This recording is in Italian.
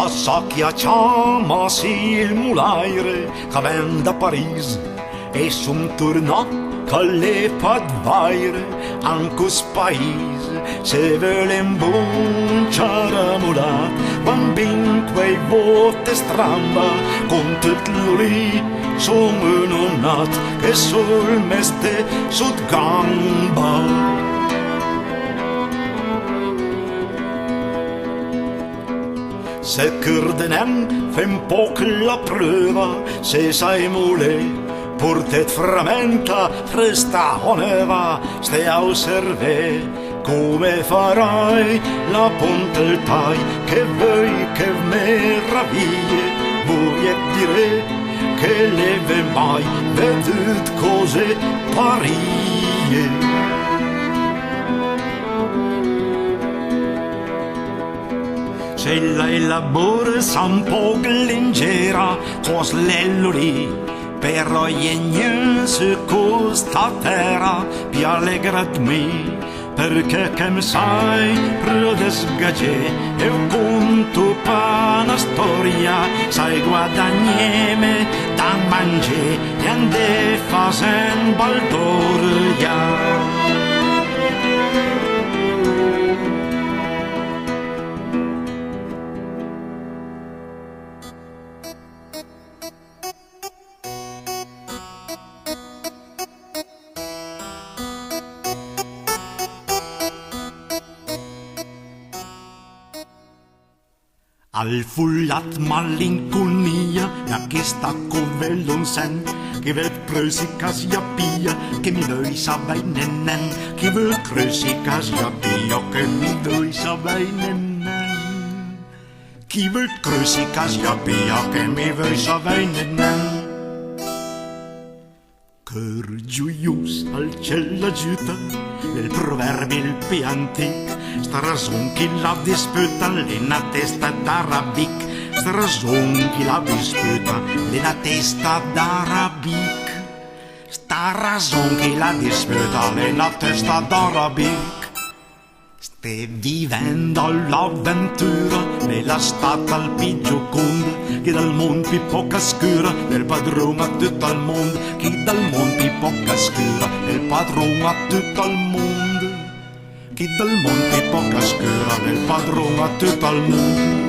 sa che chiamasi il mulaire che venne da Parigi e son tornato con le padvaire anche spaese se vuole un buon ciaramulat bambin quei vote stramba con tutto lì sono nat che sul meste sud gamba. Se curdenem fem poc la prova se sai mule portet framenta fresta oneva ste a osserve come farai la ponteltai che vuoi che meraviglie vuoi dire che leve mai vedut cose parie. Se la elabora un po' leggera cos l'elluri però niente se costa terra più allegra di me perché che mi sai prodesgagé e un conto pa una storia sai guadagneme da mangiare e ande fasen baldoria. Al fullat malinconia, ja che sta come non sen, che vel prösi casia pia, che mi doi sa veinen, che vel prösi casia pia, che mi doi sa veinen. Chi vel prösi casia pia, che mi doi sa veinen. Cœur gioius al ciel agiuta, nel proverbi il piantic, sta ragion chi la disputa, l'ena testa d'arabic, sta ragion chi la disputa, l'ena testa d'arabic, sta ragion chi la disputa, l'ena testa d'arabic. Ste vivendo l'avventura nella stata al più gioconda che dal mondo più poca scura del padrone a tutto il mondo che dal mondo più poca scura del padrone a tutto il mondo che dal mondo più poca scura del padrone a tutto il mondo.